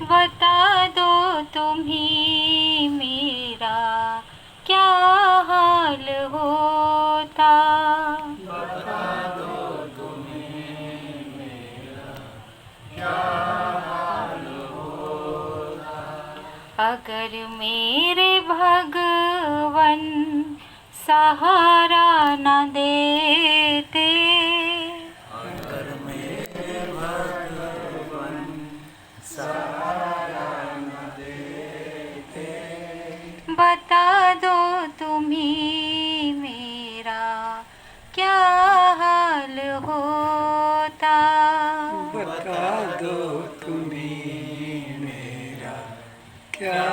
बता दो तुम ही मेरा क्या हाल होता। बता दो तुम्हें मेरा क्या हाल होता। अगर मेरे भगवन सहारा न देते, अगर मेरे भगवन सहारा न देते। बता दो तुम ही मेरा क्या हाल होता। बता दो तुम्हें मेरा क्या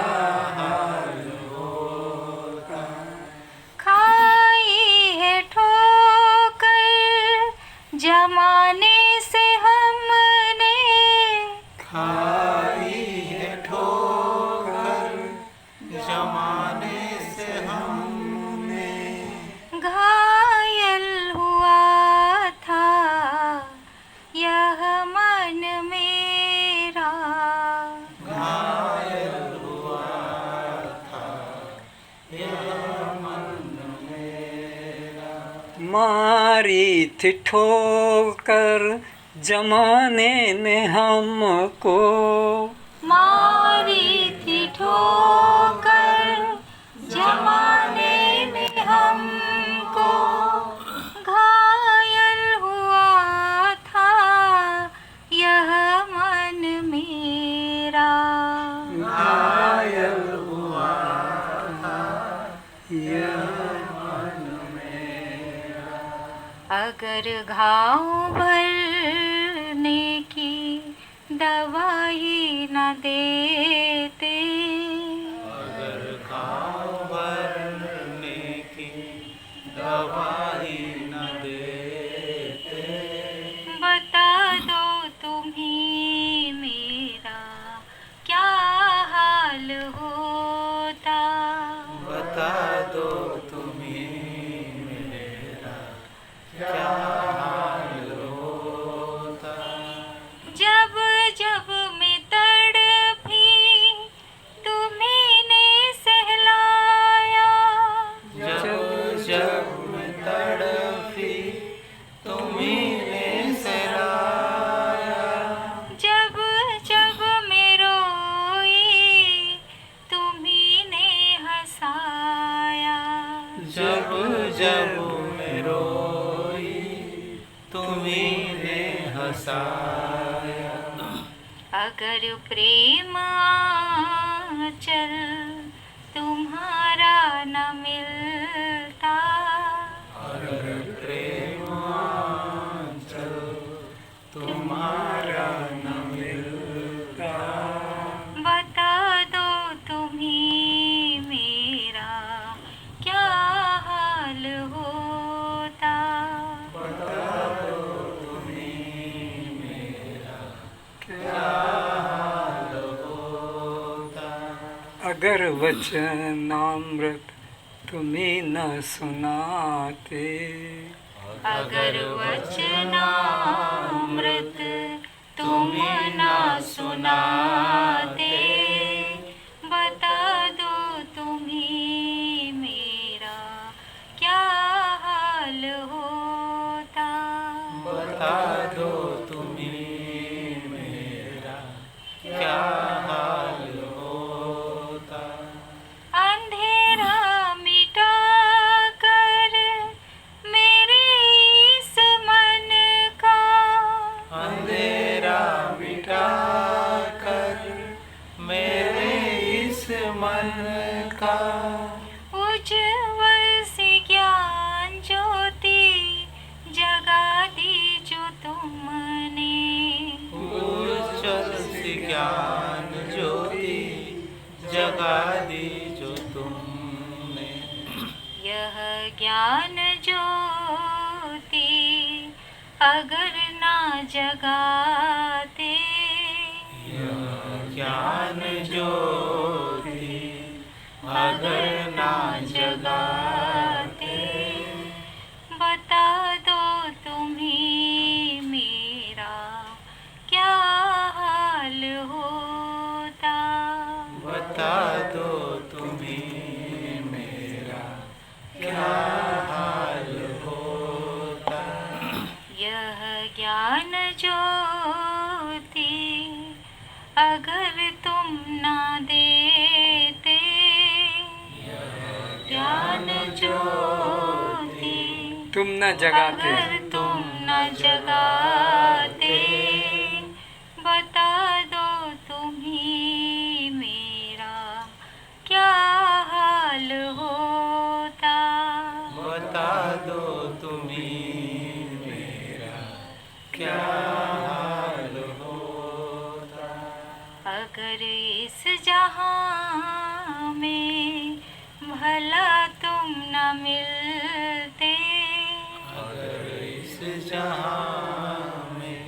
हाल होता। खाई है ठोकर जमाने से हमने, खाई है ठोकर जमाने से हमने। घायल हुआ था यह मन मेरा। घायल हुआ था यह मन मेरा। मारी थी ठोकर जमाने ने हमको। मारी थी ठोकर जमाने ने हमको। घायल हुआ था यह मन मेरा। घायल हुआ था यह मन मेरा। अगर घाव भरने की दवाई न देते, अगर घाव भरने की दवाई न देते। बता दो तुम ही मेरा क्या हाल होता। बता दो तुम्हें मेरा क्या हाल होता। जब जब मैं तड़पी तुम्हीं ने सहलाया। जब जब मैं तड़पी तुम्हीं ने सहलाया। जब जब मैं रोई तुम्हीं ने हंसाया। जब जब मैं रोई तुम्हीं ने हंसाया। अगर प्रेम आंचल तुम्हारा न मिलता, अगर प्रेम आंचल तुम्हारा न मिलता। बता दो तुम ही मेरा क्या हाल होता। बता दो तुम्हें मेरा क्या हाल होता। अगर वचनामृत तुम्हें न सुनाते। अगर वचनामृत तुम न सुनाते, बता दो तुम ही मेरा क्या हाल होता। बता दो तुम्हें मेरा क्या हाल होता। अंधेरा मिटा कर मेरे इस मन का, अंधेरा मिटा कर मेरे इस मन का। उज्ज्वल सी ज्ञान ज्योति जगा दी जो तुमने। उज्ज्वल सी ज्ञान ज्योति जगा दी जो तुमने। यह ज्ञान ज्योति अगर ना जगाते, यह ज्ञान ज्योति अगर ना जगाते। बता दो तुम ही मेरा क्या हाल होता। ज्ञान ज्योति अगर तुम ना देते, ज्ञान ज्योति तुम न जगाते, अगर तुम न जगाते, बता दो तुम ही मेरा क्या हाल होता। बता दो तुम्हें मेरा क्या हाल होता। अगर इस जहां में भला तुम न मिलते, अगर इस जहां में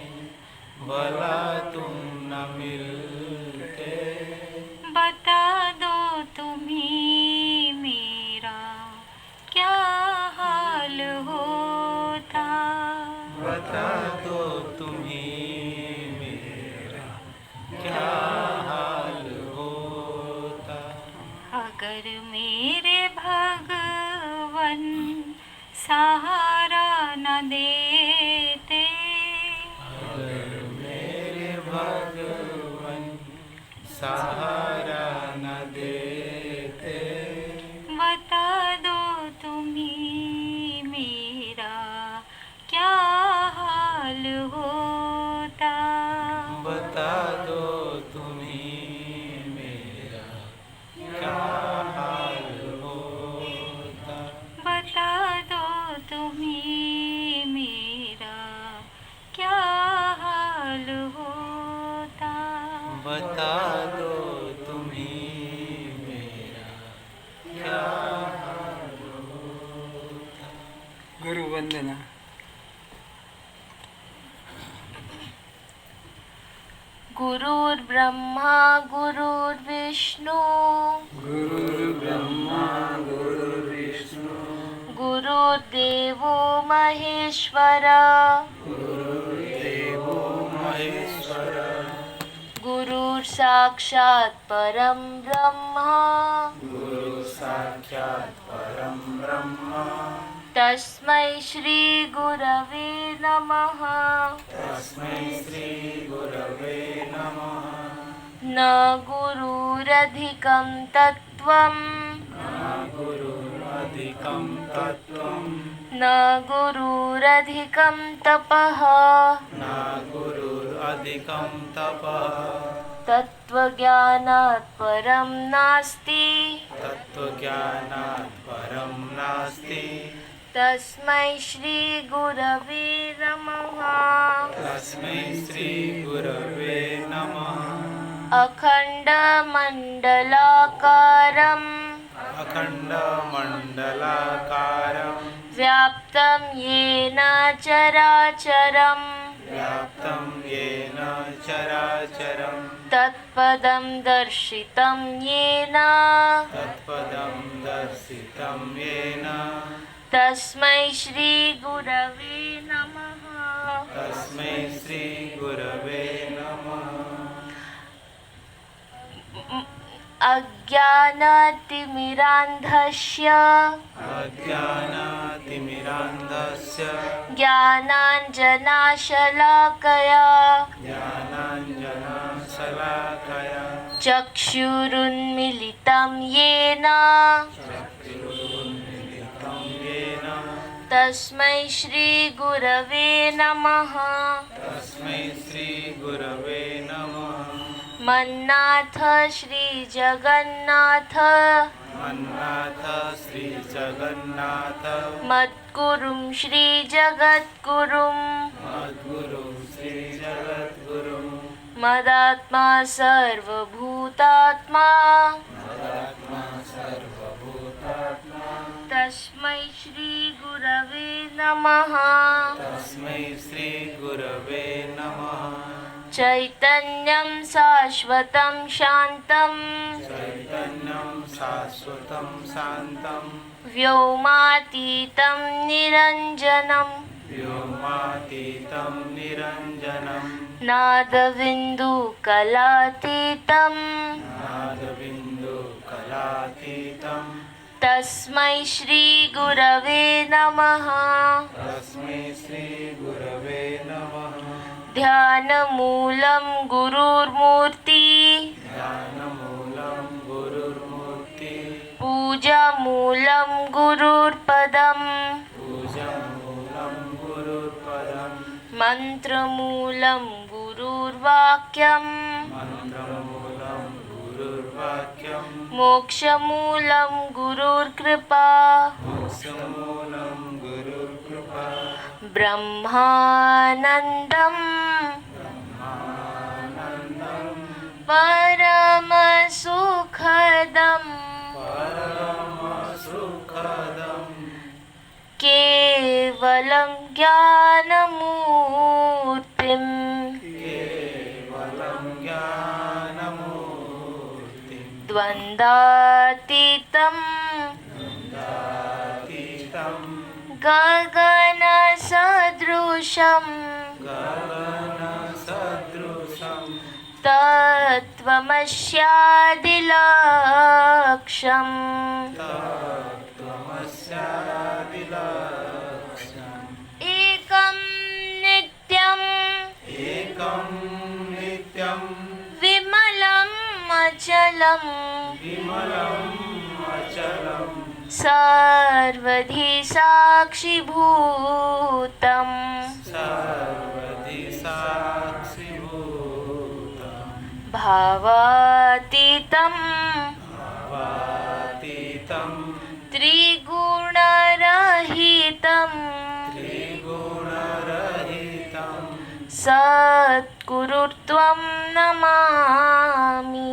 भला तुम न मिलते, बता दो तुम ही मेरा क्या हाल होता। बता दो तुम्हें मेरा क्या हाल होता। अगर मेरे भगवन सहारा न देते, अगर मेरे भगवन सहारा न देते, बता दो तुम ही मेरा क्या हाल होता। बता दो तुम्हें मेरा क्या हाल होता। बता दो तुम ही मेरा क्या हाल होता। बता दो तुम्हें मेरा क्या हाल होता। गुरु वंदना। गुरुर्ब्रह्मा गुरुर्विष्णु, गुरुर्ब्रह्मा गुरुर्विष्णु, गुरुर्देवो महेश्वर, गुरुर्देवो महेश्वर, गुरुर्साक्षात् परं ब्रह्म, गुरु साक्षात् परं ब्रह्म। तस्मै श्री गुरवे नमः। तस्मै श्री गुरवे नमः। न गुरुरधिकं तत्त्वं, न गुरुरधिकं तत्त्वं, न गुरुरधिकं तपः, न गुरुरधिकं तपः। तत्त्वज्ञानात् परं नास्ति, तत्त्वज्ञानात् परं नास्ति। तस्मै श्री गुरवे नमः। तस्मै श्री गुरवे नमः। अखण्डमण्डलाकारं, अखण्डमण्डलाकारं, व्याप्तं येन चराचरं, व्याप्तं येन चराचरं, तत्पदं दर्शितं येन, तत्पदं दर्शितं येन, तस्मै श्री गुरवे नमः। तस्मै श्री गुरवे नमः। अज्ञानतिमिरान्धस्य अज्ञानतिमिरान्धस्य ज्ञानाञ्जनाशलाकया ज्ञानाञ्जनशलाकया चक्षुरुन्मीलितं येन, चक्षुरुन्मीलितं येन, तस्मै श्री गुरवे नमः। तस्मै श्री गुरवे नमः। मन्नाथ श्री जगन्नाथ, मन्नाथ श्री जगन्नाथ, मद्गुरुं श्री जगद्गुरुं, मद्गुरुं श्री जगद्गुरुं, मदात्मा सर्वभूतात्मा, मदात्मा सर्वभूतात्मा। तस्मै श्री गुरवे नमः। तस्मै श्री गुरवे नमः। चैतन्यं शाश्वतं शान्तं, चैतन्यं शाश्वतं शान्तं, व्योमातीतं निरञ्जनं, व्योमातीतं निरञ्जनं, नादबिन्दुकलातीतं, नादबिन्दुकलातीतं, तस्मै श्री गुरवे नमः। तस्मै श्री गुरवे नमः। ध्यानमूलं गुरुर्मूर्ति, ध्यानमूलं गुरुर्मूर्ति, पूजामूलं गुरुर्पदम्, पूजामूलं गुरुर्पदम्, मन्त्रमूलं गुरुर्वाक्यम्, मन्त्रमूलं गुरुर्वाक्यम्, मोक्षमूलं गुरुर्कृपा, मोक्षमूलं गुरुर्कृपा, ब्रह्मानन्दं ब्रह्मानन्दं परमसुखदम्, परमसुखदम्, केवलं ज्ञानमूर्तिम्, केवलं ज्ञानमूर्तिं, द्वन्द्वातीतं दातीतं, गगनसदृशं, गगनसदृशं, तत्त्वमस्यादिलक्ष्यम्, तत्त्वमस्यादिलक्ष्यम्, एकं नित्यम् एकं नित्यं विमलम् अचलम्, विमलम् अचलम्, सर्वधि साक्षिभूतम्, सर्वधि साक्षिभूतं, भावातीतं भावातीतं, त्रिगुणरहितं, त्रिगुणरहितं, सद्गुरुत्वं नमामि।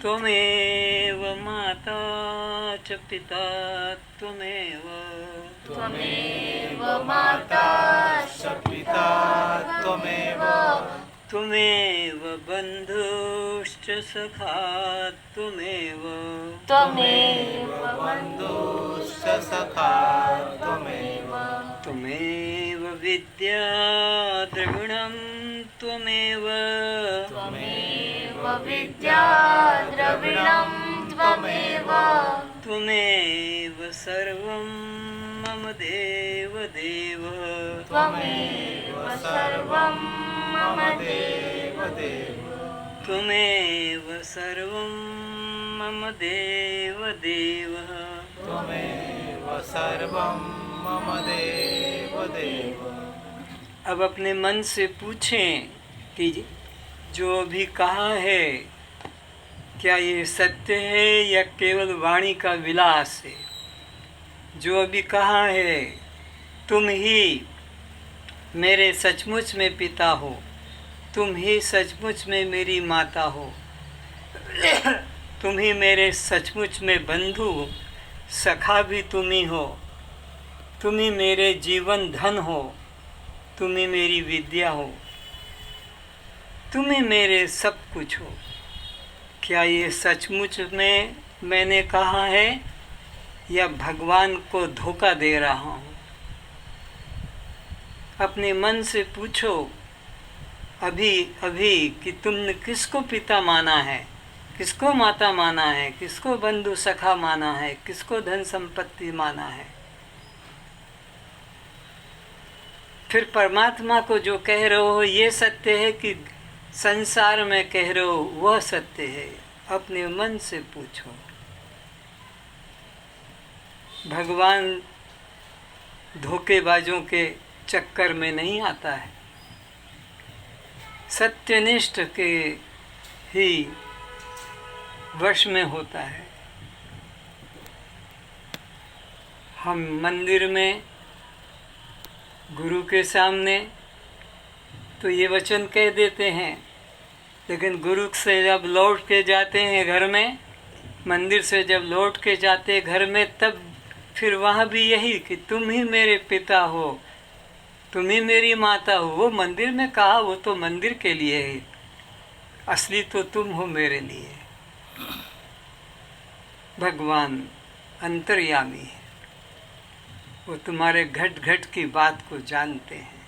त्वमेव माता च पिता त्वमेव, त्वमेव माता च पिता त्वमेव, त्वमेव बन्धुश्च सखा त्वमेव, त्वमेव बन्धुश्च सखा त्वमेव, त्वमेव विद्या द्रविणं त्वमेव, त्वमेव विद्या द्रविणं त्वमेव, त्वमेव सर्वं मम देव देव, त्वमेव सर्वं मम देव देव, त्वमेव सर्वं मम देव देव। त्वमेव सर्वं मम देव देव। अब अपने मन से पूछें कि जो भी कहा है क्या ये सत्य है या केवल वाणी का विलास है। जो अभी कहा है तुम ही मेरे सचमुच में पिता हो, तुम ही सचमुच में मेरी माता हो, तुम ही मेरे सचमुच में बंधु सखा भी तुम ही हो, तुम ही मेरे जीवन धन हो, तुम ही मेरी विद्या हो, तुम ही मेरे सब कुछ हो। क्या ये सचमुच में मैंने कहा है या भगवान को धोखा दे रहा हूँ। अपने मन से पूछो अभी अभी कि तुमने किसको पिता माना है, किसको माता माना है, किसको बंधु सखा माना है, किसको धन संपत्ति माना है। फिर परमात्मा को जो कह रहे हो ये सत्य है कि संसार में कह रहे हो वह सत्य है। अपने मन से पूछो। भगवान धोखेबाजों के चक्कर में नहीं आता है, सत्यनिष्ठ के ही वश में होता है। हम मंदिर में गुरु के सामने तो ये वचन कह देते हैं, लेकिन गुरु से जब लौट के जाते हैं घर में, मंदिर से जब लौट के जाते हैं घर में, तब फिर वहाँ भी यही कि तुम ही मेरे पिता हो, तुम ही मेरी माता हो। वो मंदिर में कहा वो तो मंदिर के लिए है, असली तो तुम हो मेरे लिए। भगवान अंतर्यामी है, वो तुम्हारे घट घट की बात को जानते हैं।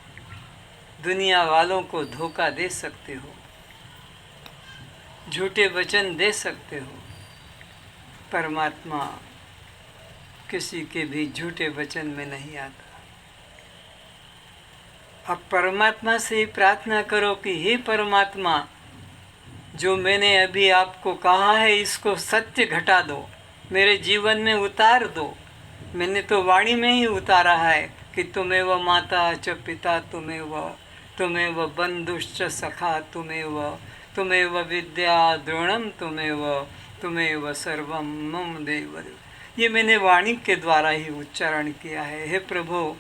दुनिया वालों को धोखा दे सकते हो, झूठे वचन दे सकते हो, परमात्मा किसी के भी झूठे वचन में नहीं आता। अब परमात्मा से ही प्रार्थना करो कि हे परमात्मा, जो मैंने अभी आपको कहा है इसको सत्य घटा दो, मेरे जीवन में उतार दो। मैंने तो वाणी में ही उतारा है कि तुम्हें माता च पिता, तुम्हें बंधुश्च सखा, तुम्हें विद्या द्रोणम, तुम्हें सर्वम मम देव। ये मैंने वाणी के द्वारा ही उच्चारण किया है। हे प्रभु,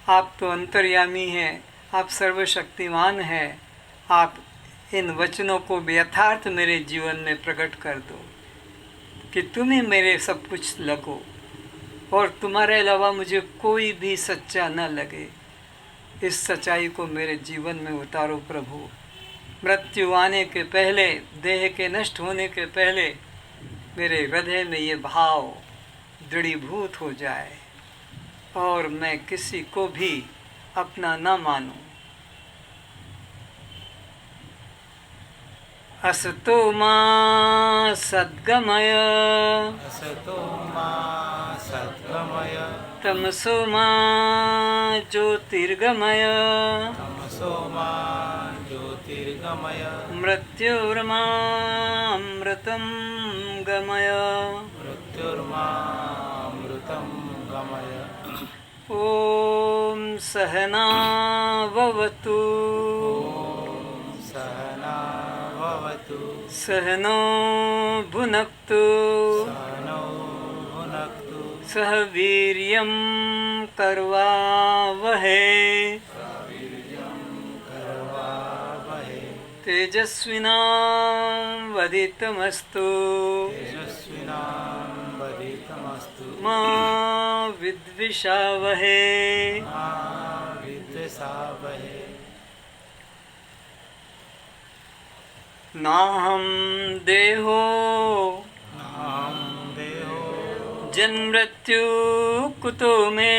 आप तो अंतर्यामी हैं, आप सर्वशक्तिमान हैं, आप इन वचनों को यथार्थ मेरे जीवन में प्रकट कर दो कि तुम्हें मेरे सब कुछ लगो और तुम्हारे अलावा मुझे कोई भी सच्चा न लगे। इस सच्चाई को मेरे जीवन में उतारो प्रभु। मृत्यु आने के पहले, देह के नष्ट होने के पहले मेरे हृदय में ये भाव दृढ़ीभूत हो जाए और मैं किसी को भी अपना न मानूं। असतो मा सद्गमय, असतो मा सद्गमय, तमसो मा ज्योतिर्गमय, तमसो मा ज्योतिर्गमय, मृत्युर्मामृतं गमय, मृत्युर्मामृतं गमय। ॐ सहना भवतु, सहना भवतु, सहनो भुनक्तु, सहनौ भुनक्तु, सह वीर्यं करवावहै, करवावहै, तेजस्विनावधितमस्तु, तेजस्विनावधितमस्तु, मा विद्विषावहै। मा विद्विषावहै। नाहं देहो नाहं देहो जन्ममृत्यु कुतो मे,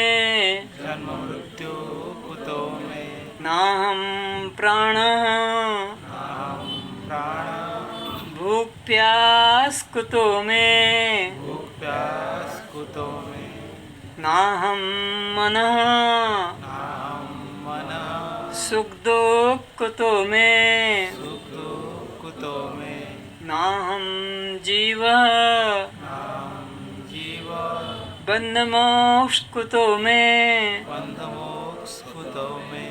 जन्म मृत्यु कुतो मे, नाहं प्राणः नाहं प्राणः भूप्यास् कुतो मे, भूप्यास् कुतो मे, नाहं मनः नाहं मनः सुखदुःख कुतो मे, सुखदुःख कुतो मे, नाहं जीवः नाहं जीव बन्धमोक्ष कुतो मे। बन्धमोक्ष कुतो मे।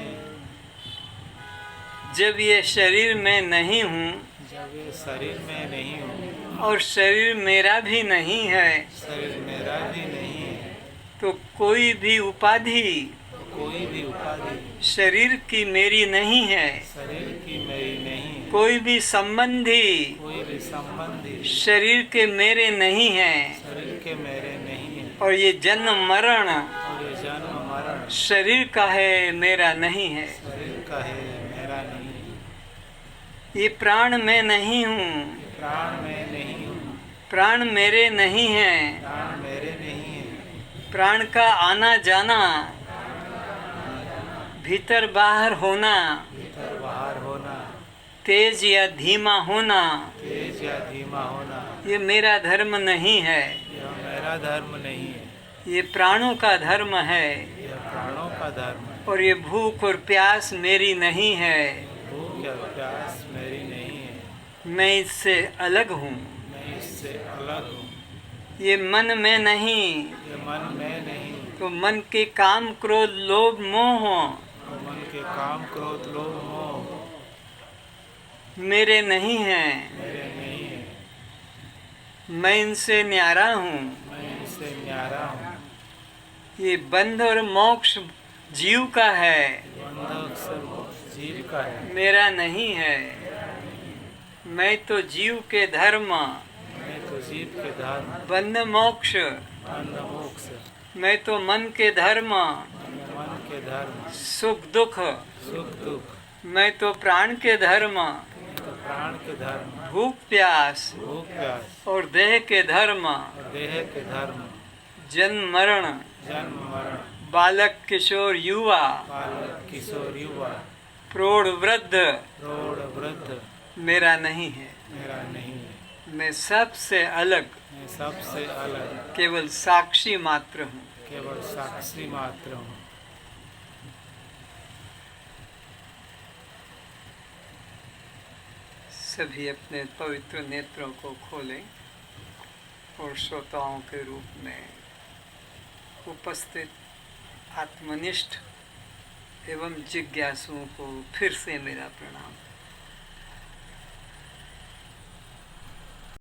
जब ये शरीर में नहीं हूँ जब ये शरीर में नहीं हूँ और शरीर मेरा भी नहीं है, शरीर मेरा भी नहीं है, तो कोई भी उपाधि कोई भी उपाधि शरीर की मेरी नहीं है, शरीर की मेरी नहीं है, कोई भी संबंधी कोई भी संबंधी शरीर के मेरे नहीं है, शरीर के मेरे नहीं है, और ये जन्म मरण और ये जन्म मरण शरीर का है, मेरा नहीं है। शरीर का है, मेरा नहीं है। ये प्राण मैं नहीं हूँ, प्राण मैं नहीं हूँ, प्राण मेरे नहीं है, प्राण मेरे नहीं है, प्राण का आना जाना, भीतर बाहर होना, भीतर बाहर होना, तेज या धीमा होना, तेज या धीमा होना, ये मेरा धर्म नहीं है, यह मेरा धर्म नहीं है, ये प्राणों का धर्म है। यह प्राणों का धर्म है। और ये भूख और प्यास मेरी नहीं है, भूख या प्यास मेरी नहीं है, मैं इससे अलग हूँ। मैं इससे अलग हूँ। ये मन में नहीं, ये मन में नहीं, तो मन के काम क्रोध लोभ मोह तो मन के काम क्रोध लोभ मोह मेरे नहीं हैं, मेरे नहीं है। मैं इनसे न्यारा हूँ। मैं इनसे न्यारा हूँ। ये बंध और मोक्ष जीव का है, बंधक सब जीव का है, मेरा नहीं है। मैं तो जीव के धर्म, मैं तो जीव के धर्म, बंध मोक्ष, बंध मोक्ष, मैं तो मन के धर्म, मन के धर्म, सुख दुख, सुख दुख, मैं तो प्राण के धर्म, तो प्राण के धर्म, भूख प्यास भूख प्यास और देह के धर्म, और देह के धर्म, जन्म मरण, जन्म मरण, बालक किशोर युवा, बालक किशोर युवा, प्रौढ़ वृद्ध प्रौढ़ वृद्ध मेरा नहीं है। मेरा नहीं मैं सबसे अलग मैं सबसे अलग केवल साक्षी मात्र हूँ। केवल साक्षी मात्र हूँ। सभी अपने पवित्र नेत्रों को खोलें और श्रोताओं के रूप में उपस्थित आत्मनिष्ठ एवं जिज्ञासुओं को फिर से मेरा प्रणाम।